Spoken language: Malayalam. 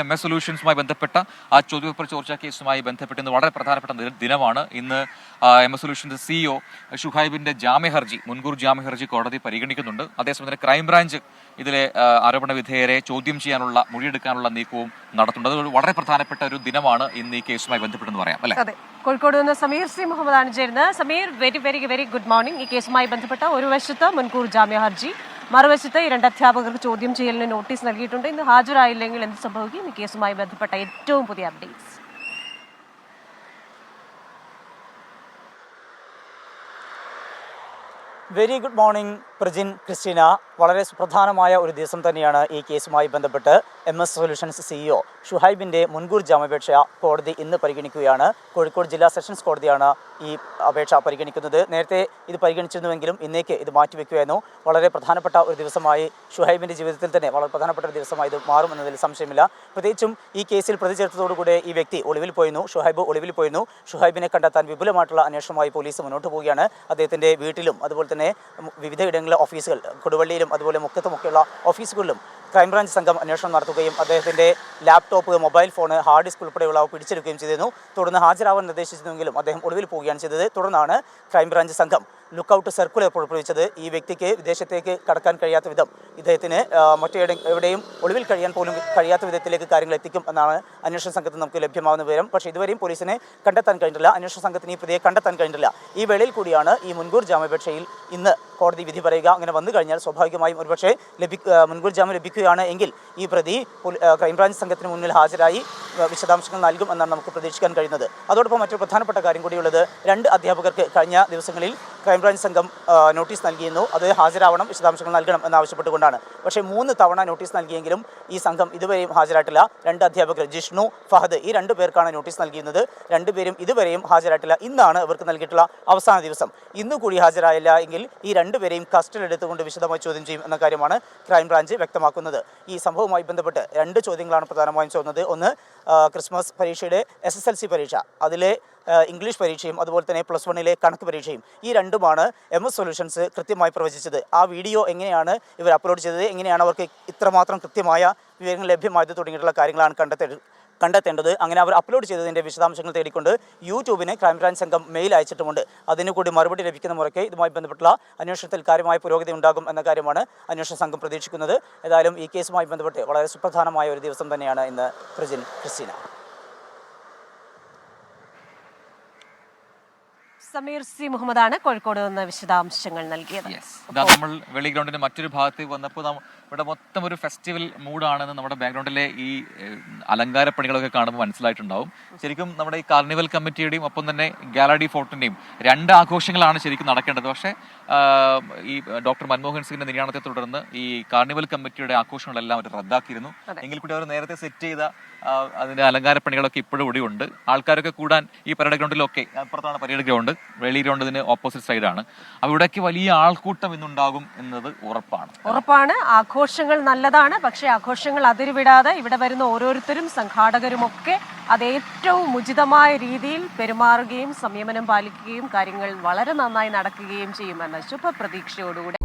MS സൊല്യൂഷൻസുമായി ബന്ധപ്പെട്ട ആ ചോദ്യപേപ്പർ ചോർച്ചാ കേസുമായി ബന്ധപ്പെട്ട് ഇന്ന് വളരെ പ്രധാനപ്പെട്ട ദിനമാണ്. ഇന്ന് MS സൊല്യൂഷൻസ് CEO ഷുഹൈബിന്റെ ജാമ്യഹർജി, മുൻകൂർ ജാമ്യഹർജി കോടതി പരിഗണിക്കുന്നുണ്ട്. അതേസമയം തന്നെ ക്രൈംബ്രാഞ്ച് ഇതിലെ ആരോപണ വിധേയരെ ചോദ്യം ചെയ്യാനുള്ള, മൊഴിയെടുക്കാനുള്ള നീക്കവും നടത്തുന്നുണ്ട്. അത് വളരെ പ്രധാനപ്പെട്ട ഒരു ദിനമാണ് ഇന്ന് ഈ കേസുമായി ബന്ധപ്പെട്ടെന്ന് പറയാം, അല്ലെ? അതെ. കോഴിക്കോട് നിന്ന് സമീർ സി മുഹമ്മദാണ് ചേരുന്നത്. Sameer, very very very good morning. ഈ കേസുമായി ബന്ധപ്പെട്ട ഒരു വശത്ത് മുൻകൂർ ജാമ്യഹർജി, മറുവശത്ത് ഈ രണ്ട് അധ്യാപകർക്ക് ചോദ്യം ചെയ്യലിന് നോട്ടീസ് നൽകിയിട്ടുണ്ട്. ഇന്ന് ഹാജരായില്ലെങ്കിൽ എന്ത് സംഭവിക്കും? ഈ കേസുമായി ബന്ധപ്പെട്ട ഏറ്റവും പുതിയ updates. Very good morning Prajin, Christina. വളരെ സുപ്രധാനമായ ഒരു ദിവസം തന്നെയാണ് ഈ കേസുമായി ബന്ധപ്പെട്ട് MS സൊല്യൂഷൻസ് CEO ഷുഹൈബിൻ്റെ മുൻകൂർ ജാമ്യാപേക്ഷ കോടതി ഇന്ന് പരിഗണിക്കുകയാണ്. കോഴിക്കോട് ജില്ലാ സെഷൻസ് കോടതിയാണ് ഈ അപേക്ഷ പരിഗണിക്കുന്നത്. നേരത്തെ ഇത് പരിഗണിച്ചിരുന്നുവെങ്കിലും ഇന്നേക്ക് ഇത് മാറ്റിവെക്കുകയായിരുന്നു. വളരെ പ്രധാനപ്പെട്ട ഒരു ദിവസമായി, ഷുഹൈബിൻ്റെ ജീവിതത്തിൽ തന്നെ വളരെ പ്രധാനപ്പെട്ട ഒരു ദിവസമായി ഇത് മാറുമെന്നതിൽ സംശയമില്ല. പ്രത്യേകിച്ചും ഈ കേസിൽ പ്രതി ചേർത്തതോടുകൂടെ ഈ വ്യക്തി ഒളിവിൽ പോയിരുന്നു, ഷുഹൈബ് ഒളിവിൽ പോയിരുന്നു. ഷുഹൈബിനെ കണ്ടെത്താൻ വിപുലമായിട്ടുള്ള അന്വേഷണവുമായി പോലീസ് മുന്നോട്ട് പോവുകയാണ്. അദ്ദേഹത്തിൻ്റെ വീട്ടിലും അതുപോലെ തന്നെ വിവിധ ഇടങ്ങളിലെ ഓഫീസുകൾ, കൊടുവള്ളിയിലും അതുപോലെ മുക്കത്തുമൊക്കെയുള്ള ഓഫീസുകളിലും ക്രൈംബ്രാഞ്ച് സംഘം അന്വേഷണം നടത്തുകയും അദ്ദേഹത്തിൻ്റെ laptop, mobile phone, hard disk ഉൾപ്പെടെയുള്ളവ പിടിച്ചെടുക്കുകയും ചെയ്തിരുന്നു. തുടർന്ന് ഹാജരാവാൻ നിർദ്ദേശിച്ചിരുന്നെങ്കിലും അദ്ദേഹം ഒളിവിൽ പോവുകയാണ് ചെയ്തത്. തുടർന്നാണ് ക്രൈംബ്രാഞ്ച് സംഘം ലുക്കൌട്ട് സർക്കുലർ പുറപ്പെടുവിച്ചത്. ഈ വ്യക്തിക്ക് വിദേശത്തേക്ക് കടക്കാൻ കഴിയാത്ത വിധം, ഇദ്ദേഹത്തിന് എവിടെയും ഒളിവിൽ കഴിയാൻ പോലും കഴിയാത്ത വിധത്തിലേക്ക് കാര്യങ്ങൾ എത്തിക്കും എന്നാണ് അന്വേഷണ സംഘത്തിന് നമുക്ക് ലഭ്യമാകുന്ന വിവരം. പക്ഷേ ഇതുവരെയും പോലീസിനെ കണ്ടെത്താൻ കഴിഞ്ഞിട്ടില്ല, അന്വേഷണ സംഘത്തിന് ഈ പ്രതിയെ കണ്ടെത്താൻ കഴിഞ്ഞിട്ടില്ല. ഈ വേളയിൽ കൂടിയാണ് ഈ മുൻകൂർ ജാമ്യാപേക്ഷയിൽ ഇന്ന് കോടതി വിധി പറയുക. അങ്ങനെ വന്നു കഴിഞ്ഞാൽ സ്വാഭാവികമായും ഒരുപക്ഷെ മുൻകൂർ ജാമ്യം ലഭിക്കുകയാണ് എങ്കിൽ ഈ പ്രതി ക്രൈംബ്രാഞ്ച് സംഘത്തിന് മുന്നിൽ ഹാജരായി വിശദാംശങ്ങൾ നൽകും എന്നാണ് നമുക്ക് പ്രതീക്ഷിക്കാൻ കഴിയുന്നത്. അതോടൊപ്പം മറ്റൊരു പ്രധാനപ്പെട്ട കാര്യം കൂടിയുള്ളത്, രണ്ട് അധ്യാപകർക്ക് കഴിഞ്ഞ ദിവസങ്ങളിൽ ക്രൈംബ്രാഞ്ച് സംഘം നോട്ടീസ് നൽകിയിരുന്നു. അത് ഹാജരാവണം, വിശദാംശങ്ങൾ നൽകണം എന്നാവശ്യപ്പെട്ടുകൊണ്ടാണ്. പക്ഷേ 3 തവണ നോട്ടീസ് നൽകിയെങ്കിലും ഈ സംഘം ഇതുവരെയും ഹാജരായിട്ടില്ല. 2 അധ്യാപകർ ജിഷ്ണു, ഫഹദ്, ഈ 2 പേർക്കാണ് നോട്ടീസ് നൽകിയിരുന്നത്. 2 പേരും ഇതുവരെയും ഹാജരായിട്ടില്ല. ഇന്നാണ് ഇവർക്ക് നൽകിയിട്ടുള്ള അവസാന ദിവസം. ഇന്ന് കൂടി ഹാജരായില്ല എങ്കിൽ ഈ 2 പേരെയും കസ്റ്റഡിയിൽ എടുത്തുകൊണ്ട് വിശദമായി ചോദ്യം ചെയ്യും എന്ന കാര്യമാണ് ക്രൈംബ്രാഞ്ച് വ്യക്തമാക്കുന്നത്. ഈ സംഭവവുമായി ബന്ധപ്പെട്ട് 2 ചോദ്യങ്ങളാണ് പ്രധാനമായും ചോദിക്കുന്നത്. ഒന്ന്, ക്രിസ്മസ് പരീക്ഷയുടെ SSLC പരീക്ഷ, അതിലെ ഇംഗ്ലീഷ് പരീക്ഷയും അതുപോലെ തന്നെ +1 കണക്ക് പരീക്ഷയും, ഈ രണ്ടുമാണ് MS സൊല്യൂഷൻസ് കൃത്യമായി പ്രവചിച്ചത്. ആ വീഡിയോ എങ്ങനെയാണ് ഇവർ അപ്ലോഡ് ചെയ്തത്, എങ്ങനെയാണ് അവർക്ക് ഇത്രമാത്രം കൃത്യമായ വിവരങ്ങൾ ലഭ്യമായത് തുടങ്ങിയിട്ടുള്ള കാര്യങ്ങളാണ് കണ്ടെത്തേണ്ടത്. അങ്ങനെ അവർ അപ്ലോഡ് ചെയ്തതിൻ്റെ വിശദാംശങ്ങൾ തേടിക്കൊണ്ട് യൂട്യൂബിന് ക്രൈംബ്രാഞ്ച് സംഘം മെയിൽ അയച്ചിട്ടുമുണ്ട്. അതിന് കൂടി മറുപടി ലഭിക്കുന്ന മുറയ്ക്ക് ഇതുമായി ബന്ധപ്പെട്ടുള്ള അന്വേഷണത്തിൽ കാര്യമായ പുരോഗതി ഉണ്ടാകും എന്ന കാര്യമാണ് അന്വേഷണ സംഘം പ്രതീക്ഷിക്കുന്നത്. ഏതായാലും ഈ കേസുമായി ബന്ധപ്പെട്ട് വളരെ സുപ്രധാനമായ ഒരു ദിവസം തന്നെയാണ് ഇന്ന്. പ്രജിൻ, ക്രിസ്റ്റീന. സമീർ സി മുഹമ്മദാണ് കോഴിക്കോട് നിന്ന് വിശദാംശങ്ങൾ നൽകിയത്. നമ്മൾ വെളി ഗ്രൗണ്ടിന്റെ മറ്റൊരു ഭാഗത്തേക്ക് വന്നപ്പോൾ ഇവിടെ മൊത്തം ഒരു ഫെസ്റ്റിവൽ മൂഡാണെന്ന് നമ്മുടെ ബാക്ക്ഗ്രൗണ്ടിലെ ഈ അലങ്കാര പണികളൊക്കെ കാണുമ്പോൾ മനസ്സിലായിട്ടുണ്ടാവും. ശരിക്കും നമ്മുടെ ഈ കാർണിവൽ കമ്മിറ്റിയുടെയും ഒപ്പം തന്നെ ഗാലറി ഫോർട്ടിന്റെയും 2 ആഘോഷങ്ങളാണ് ശരിക്കും നടക്കേണ്ടത്. പക്ഷേ ഈ ഡോക്ടർ മൻമോഹൻ സിംഗിന്റെ നിര്യാണത്തെ തുടർന്ന് ഈ കാർണിവൽ കമ്മിറ്റിയുടെ ആഘോഷങ്ങളെല്ലാം അവർ റദ്ദാക്കിയിരുന്നു. എങ്കിൽ കൂടി അവർ നേരത്തെ സെറ്റ് ചെയ്ത അതിന്റെ അലങ്കാര പണികളൊക്കെ ഇപ്പോഴും ഇവിടെ ഉണ്ട്. ആൾക്കാരൊക്കെ കൂടാൻ ഈ പരേഡ് ഗ്രൗണ്ടിലൊക്കെ, അപ്പുറത്താണ് പരേഡ് ഗ്രൗണ്ട്, വെളി ഗ്രൗണ്ട് ഇതിന് ഓപ്പോസിറ്റ് സൈഡാണ്. അപ്പോൾ ഇവിടേക്ക് വലിയ ആൾക്കൂട്ടം ഇന്നുണ്ടാകും എന്നത് ഉറപ്പാണ്. ആഘോഷങ്ങൾ നല്ലതാണ്, പക്ഷേ ആഘോഷങ്ങൾ അതിരുവിടാതെ ഇവിടെ വരുന്ന ഓരോരുത്തരും സംഘാടകരുമൊക്കെ അത് ഏറ്റവും ഉചിതമായ രീതിയിൽ പെരുമാറുകയും സംയമനം പാലിക്കുകയും കാര്യങ്ങൾ വളരെ നന്നായി നടക്കുകയും ചെയ്യുമെന്ന ശുഭപ്രതീക്ഷയോടുകൂടി